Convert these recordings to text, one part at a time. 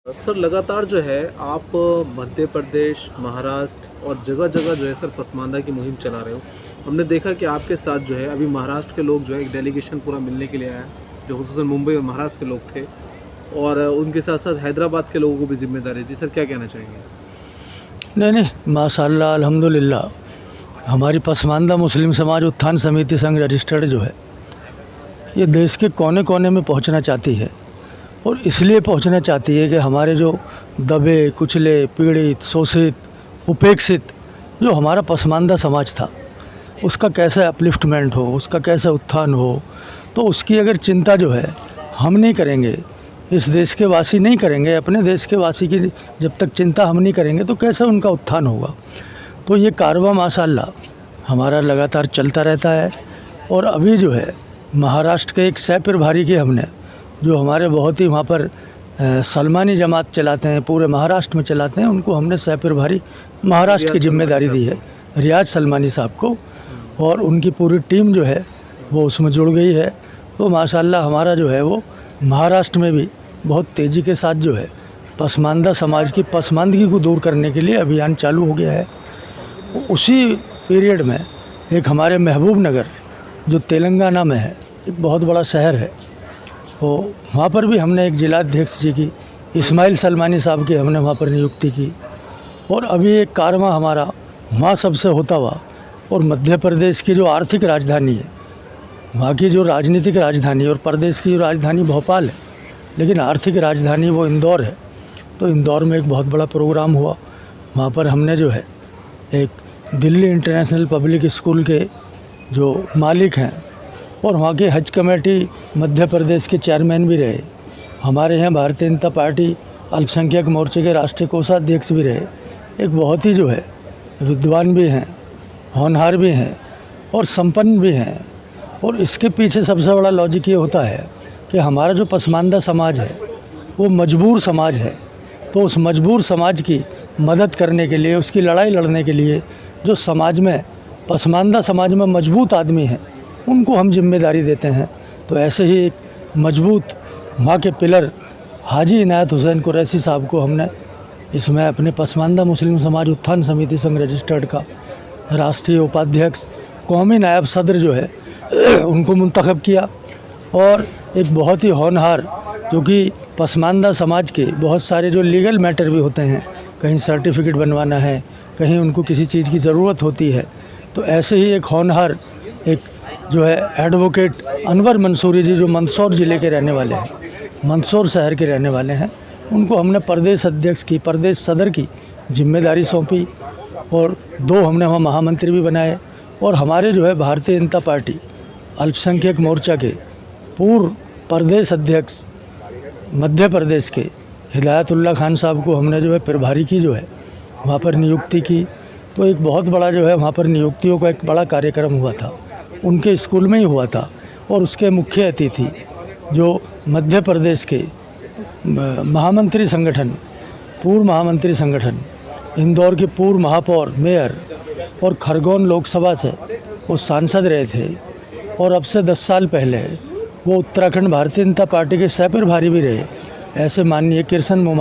Sir लगातार जो है आप मध्य प्रदेश, महाराष्ट्र और जगह-जगह जो है सर पसमानदा की मुहिम चला रहे हो। हमने देखा कि आपके साथ जो है अभी महाराष्ट्र के लोग जो है एक डेलीगेशन पूरा मिलने के लिए आया है, जो खुसूसन मुंबई और महाराष्ट्र के लोग थे और उनके साथ-साथ हैदराबाद के लोगों को भी ज़िम्मेदारी दी। सर क्या कहना चाहेंगे? नहीं नहीं, माशाअल्लाह अल्हम्दुलिल्लाह हमारी पसमानदा मुस्लिम समाज उत्थान समिति संघ रजिस्टर्ड जो है ये देश के कोने कोने में पहुंचना चाहती है। और इसलिए पहुंचना चाहती है कि हमारे जो दबे कुचले पीड़ित शोषित उपेक्षित जो हमारा पसमानदा समाज था उसका कैसे अपलिफ्टमेंट हो, उसका कैसे उत्थान हो, तो उसकी अगर चिंता जो है हम नहीं करेंगे, इस देश के वासी नहीं करेंगे, अपने देश के वासी की जब तक चिंता हम नहीं करेंगे तो कैसे उनका उत्थान होगा। तो ये कारवां माशाअल्लाह हमारा लगातार चलता रहता है। और अभी जो है महाराष्ट्र के एक सह प्रभारी के हमने जो हमारे बहुत ही वहाँ पर सलमानी जमात चलाते हैं, पूरे महाराष्ट्र में चलाते हैं, उनको हमने सह प्रभारी महाराष्ट्र की जिम्मेदारी दी है, रियाज सलमानी साहब को। और उनकी पूरी टीम जो है वो उसमें जुड़ गई है। तो माशाअल्लाह हमारा जो है वो महाराष्ट्र में भी बहुत तेज़ी के साथ जो है पसमानदा समाज की पसमानदगी को दूर करने के लिए अभियान चालू हो गया है। उसी पीरियड में एक हमारे महबूब नगर जो तेलंगाना में है, एक बहुत बड़ा शहर है, तो वहाँ पर भी हमने एक जिलाध्यक्ष जी की इस्माइल सलमानी साहब की हमने वहाँ पर नियुक्ति की। और अभी एक कारवां हमारा वहाँ सबसे होता हुआ और मध्य प्रदेश की जो आर्थिक राजधानी है, वहाँ की जो राजनीतिक राजधानी और प्रदेश की जो राजधानी भोपाल है, लेकिन आर्थिक राजधानी वो इंदौर है। तो इंदौर में एक बहुत बड़ा प्रोग्राम हुआ। वहाँ पर हमने जो है एक दिल्ली इंटरनेशनल पब्लिक स्कूल के जो मालिक हैं और वहाँ की हज कमेटी मध्य प्रदेश के चेयरमैन भी रहे, हमारे यहाँ भारतीय जनता पार्टी अल्पसंख्यक मोर्चे के राष्ट्रीय कोषाध्यक्ष भी रहे, एक बहुत ही जो है विद्वान भी हैं, होनहार भी हैं और संपन्न भी हैं। और इसके पीछे सबसे बड़ा लॉजिक ये होता है कि हमारा जो पसमानदा समाज है वो मजबूर समाज है। तो उस मजबूर समाज की मदद करने के लिए, उसकी लड़ाई लड़ने के लिए जो समाज में पसमानदा समाज में मजबूत आदमी हैं उनको हम जिम्मेदारी देते हैं। तो ऐसे ही एक मजबूत वहाँ के पिलर हाजी इनायत हुसैन कुरैशी साहब को हमने इसमें अपने पसमानदा मुस्लिम समाज उत्थान समिति संघ रजिस्टर्ड का राष्ट्रीय उपाध्यक्ष कौमी नायब सदर जो है उनको मुंतखब किया। और एक बहुत ही होनहार, क्योंकि पसमानदा समाज के बहुत सारे जो लीगल मैटर भी होते हैं, कहीं सर्टिफिकेट बनवाना है, कहीं उनको किसी चीज़ की ज़रूरत होती है, तो ऐसे ही एक होनहार एक जो है एडवोकेट अनवर मंसूरी जी जो मंदसौर ज़िले के रहने वाले हैं, मंदसौर शहर के रहने वाले हैं, उनको हमने प्रदेश अध्यक्ष की, प्रदेश सदर की जिम्मेदारी सौंपी। और 2 हमने वहाँ महामंत्री भी बनाए। और हमारे जो है भारतीय जनता पार्टी अल्पसंख्यक मोर्चा के पूर्व प्रदेश अध्यक्ष मध्य प्रदेश के हिदायतुल्लाह खान साहब को हमने जो है प्रभारी की जो है वहाँ पर नियुक्ति की। तो एक बहुत बड़ा जो है वहाँ पर नियुक्तियों का एक बड़ा कार्यक्रम हुआ था, उनके स्कूल में ही हुआ था। और उसके मुख्य अतिथि जो मध्य प्रदेश के महामंत्री संगठन, पूर्व महामंत्री संगठन, इंदौर के पूर्व महापौर, मेयर और खरगोन लोकसभा से वो सांसद रहे थे। और अब से 10 साल पहले वो उत्तराखंड भारतीय जनता पार्टी के सह प्रभारी भी रहे, ऐसे माननीय कृष्ण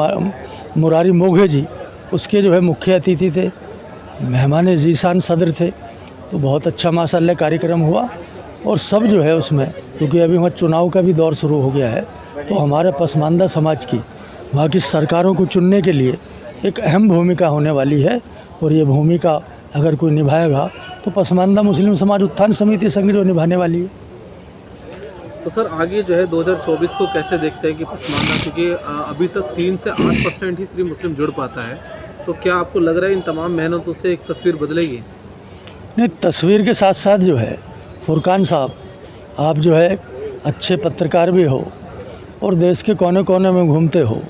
मुरारी मोघे जी उसके जो है मुख्य अतिथि थे, मेहमान जीशान सदर थे। तो बहुत अच्छा माशाअल्लाह कार्यक्रम हुआ। और सब जो है उसमें, क्योंकि अभी वहाँ चुनाव का भी दौर शुरू हो गया है, तो हमारे पसमानदा समाज की वहाँ की सरकारों को चुनने के लिए एक अहम भूमिका होने वाली है। और ये भूमिका अगर कोई निभाएगा तो पसमानदा मुस्लिम समाज उत्थान समिति संघ जो निभाने वाली है। तो सर आगे जो है 2024 को कैसे देखते हैं कि पसमानदा, क्योंकि अभी तक 3 से 8% ही सिर्फ मुस्लिम जुड़ पाता है, तो क्या आपको लग रहा है इन तमाम मेहनतों से एक तस्वीर बदलेगी? नहीं, तस्वीर के साथ साथ जो है फुरकान साहब, आप जो है अच्छे पत्रकार भी हो और देश के कोने कोने में घूमते हो,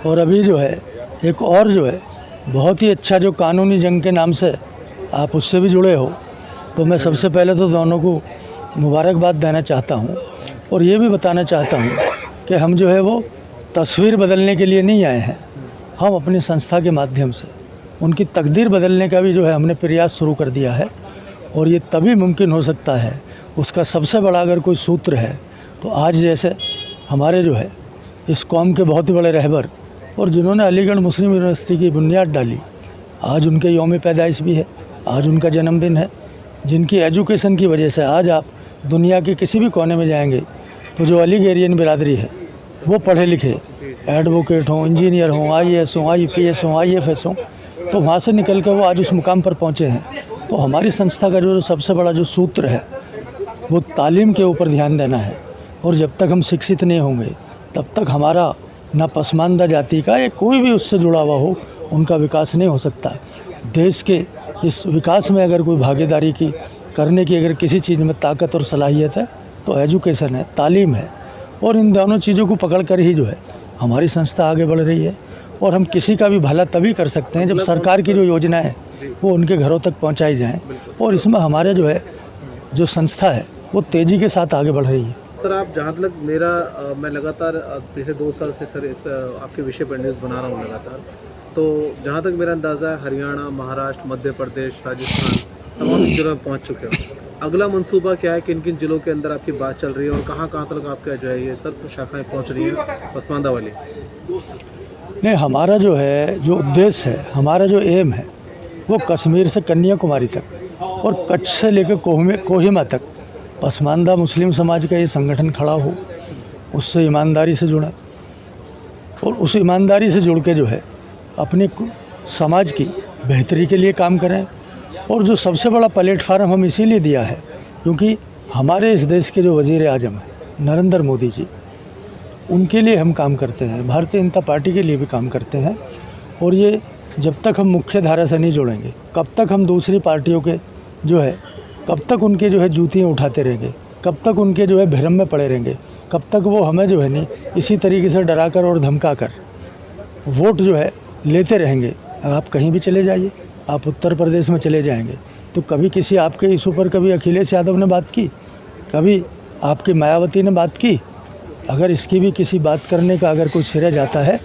और अभी जो है एक और जो है बहुत ही अच्छा जो कानूनी जंग के नाम से आप उससे भी जुड़े हो। तो मैं सबसे पहले तो दोनों को मुबारकबाद देना चाहता हूँ। और ये भी बताना चाहता हूँ कि हम जो है वो तस्वीर बदलने के लिए नहीं आए हैं, हम अपनी संस्था के माध्यम से उनकी तकदीर बदलने का भी जो है हमने प्रयास शुरू कर दिया है। और ये तभी मुमकिन हो सकता है, उसका सबसे बड़ा अगर कोई सूत्र है तो आज जैसे हमारे जो है इस कौम के बहुत ही बड़े रहबर और जिन्होंने अलीगढ़ मुस्लिम यूनिवर्सिटी की बुनियाद डाली, आज उनके यौम पैदाइश भी है, आज उनका जन्मदिन है। जिनकी एजुकेशन की वजह से आज आप दुनिया के किसी भी कोने में जाएंगे तो जो अलीगेरियन बिरादरी है वो पढ़े लिखे एडवोकेट हों, इंजीनियर हों, IAS हों, IPS हों, IFS हों, तो वहाँ से निकल कर वो आज उस मुकाम पर पहुँचे हैं। तो हमारी संस्था का जो सबसे बड़ा जो सूत्र है वो तालीम के ऊपर ध्यान देना है। और जब तक हम शिक्षित नहीं होंगे तब तक हमारा ना पसमानदा जाति का या कोई भी उससे जुड़ा हुआ हो उनका विकास नहीं हो सकता। देश के इस विकास में अगर कोई भागीदारी की करने की अगर किसी चीज़ में ताकत और सलाहियत है तो एजुकेशन है, तालीम है। और इन दोनों चीज़ों को पकड़ कर ही जो है हमारी संस्था आगे बढ़ रही है। और हम किसी का भी भला तभी कर सकते हैं जब सरकार की जो योजनाएं हैं वो उनके घरों तक पहुंचाई जाएं। और इसमें हमारे जो है जो संस्था है वो तेज़ी के साथ आगे बढ़ रही है। सर, आप जहाँ तक मैं लगातार पिछले 2 साल से सर आपके विषय पर न्यूज़ बना रहा हूँ लगातार, तो जहाँ तक मेरा अंदाज़ा है हरियाणा, महाराष्ट्र, मध्य प्रदेश, राजस्थान तमाम जिलों में पहुँच चुके हो। अगला मंसूबा क्या है, किन किन जिलों के अंदर आपकी बात चल रही है और कहाँ कहाँ तक आपका जो है ये सर शाखाएँ पहुँच रही हैं पसमानदा वाली? नहीं, हमारा जो है जो उद्देश्य है, हमारा जो एम है वो कश्मीर से कन्याकुमारी तक और कच्छ से लेकर कोहिमा तक पसमानदा मुस्लिम समाज का ये संगठन खड़ा हो, उससे ईमानदारी से जुड़े और उस ईमानदारी से जुड़ के जो है अपने समाज की बेहतरी के लिए काम करें। और जो सबसे बड़ा प्लेटफार्म हम इसीलिए दिया है क्योंकि हमारे इस देश के जो वज़ीर आज़म हैं नरेंद्र मोदी जी, उनके लिए हम काम करते हैं, भारतीय जनता पार्टी के लिए भी काम करते हैं। और ये जब तक हम मुख्य धारा से नहीं जुड़ेंगे कब तक हम दूसरी पार्टियों के जो है कब तक उनके जो है जूतियाँ उठाते रहेंगे, कब तक उनके जो है भ्रम में पड़े रहेंगे, कब तक वो हमें जो है नहीं इसी तरीके से डरा कर और धमका कर वोट जो है लेते रहेंगे। आप कहीं भी चले जाइए, आप उत्तर प्रदेश में चले जाएंगे तो कभी किसी आपके इशू पर कभी अखिलेश यादव ने बात की, कभी आपकी मायावती ने बात की। अगर इसकी भी किसी बात करने का अगर कोई सिरा जाता है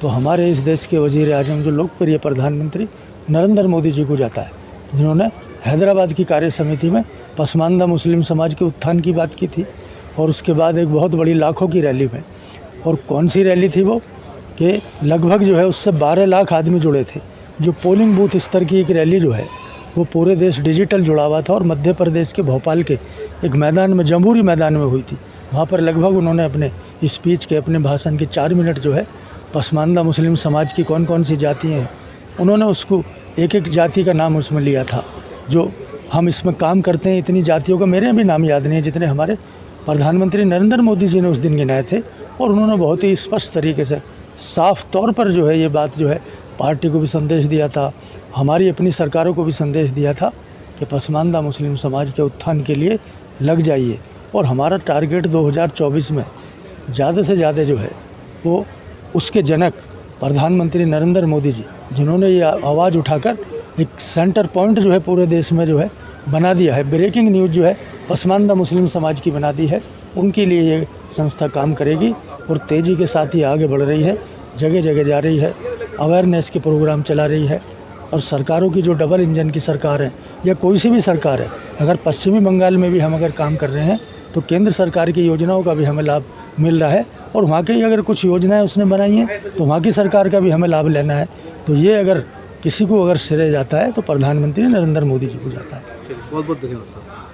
तो हमारे इस देश के वज़ीर आज़म जो लोकप्रिय प्रधानमंत्री नरेंद्र मोदी जी को जाता है, जिन्होंने हैदराबाद की कार्य समिति में पसमानदा मुस्लिम समाज के उत्थान की बात की थी। और उसके बाद एक बहुत बड़ी लाखों की रैली में, और कौन सी रैली थी वो कि लगभग जो है उससे 12 लाख आदमी जुड़े थे। जो पोलिंग बूथ स्तर की एक रैली जो है वो पूरे देश डिजिटल जुड़ा हुआ था और मध्य प्रदेश के भोपाल के एक मैदान में, जम्बूरी मैदान में हुई थी। वहाँ पर लगभग उन्होंने अपने स्पीच के, अपने भाषण के 4 मिनट जो है पसमानदा मुस्लिम समाज की कौन कौन सी जातियाँ हैं उन्होंने उसको एक एक जाति का नाम उसमें लिया था। जो हम इसमें काम करते हैं इतनी जातियों का मेरे भी नाम याद नहीं है जितने हमारे प्रधानमंत्री नरेंद्र मोदी जी ने उस दिन गिनाए थे। और उन्होंने बहुत ही स्पष्ट तरीके से साफ तौर पर जो है ये बात जो है पार्टी को भी संदेश दिया था, हमारी अपनी सरकारों को भी संदेश दिया था कि पसमानदा मुस्लिम समाज के उत्थान के लिए लग जाइए। और हमारा टारगेट 2024 में ज़्यादा से ज़्यादा जो है वो उसके जनक प्रधानमंत्री नरेंद्र मोदी जी, जिन्होंने ये आवाज़ उठाकर एक सेंटर पॉइंट जो है पूरे देश में जो है बना दिया है, ब्रेकिंग न्यूज़ जो है पसमानदा मुस्लिम समाज की बना दी है, उनके लिए ये संस्था काम करेगी और तेज़ी के साथ ही आगे बढ़ रही है, जगह जगह जा रही है, अवेयरनेस के प्रोग्राम चला रही है। और सरकारों की जो डबल इंजन की सरकार है या कोई सी भी सरकार है, अगर पश्चिमी बंगाल में भी हम अगर काम कर रहे हैं तो केंद्र सरकार की योजनाओं का भी हमें लाभ मिल रहा है। और वहाँ की अगर कुछ योजनाएं उसने बनाई हैं तो वहाँ की सरकार का भी हमें लाभ लेना है। तो ये अगर किसी को अगर श्रेय जाता है तो प्रधानमंत्री नरेंद्र मोदी जी को जाता है। बहुत बहुत धन्यवाद सर।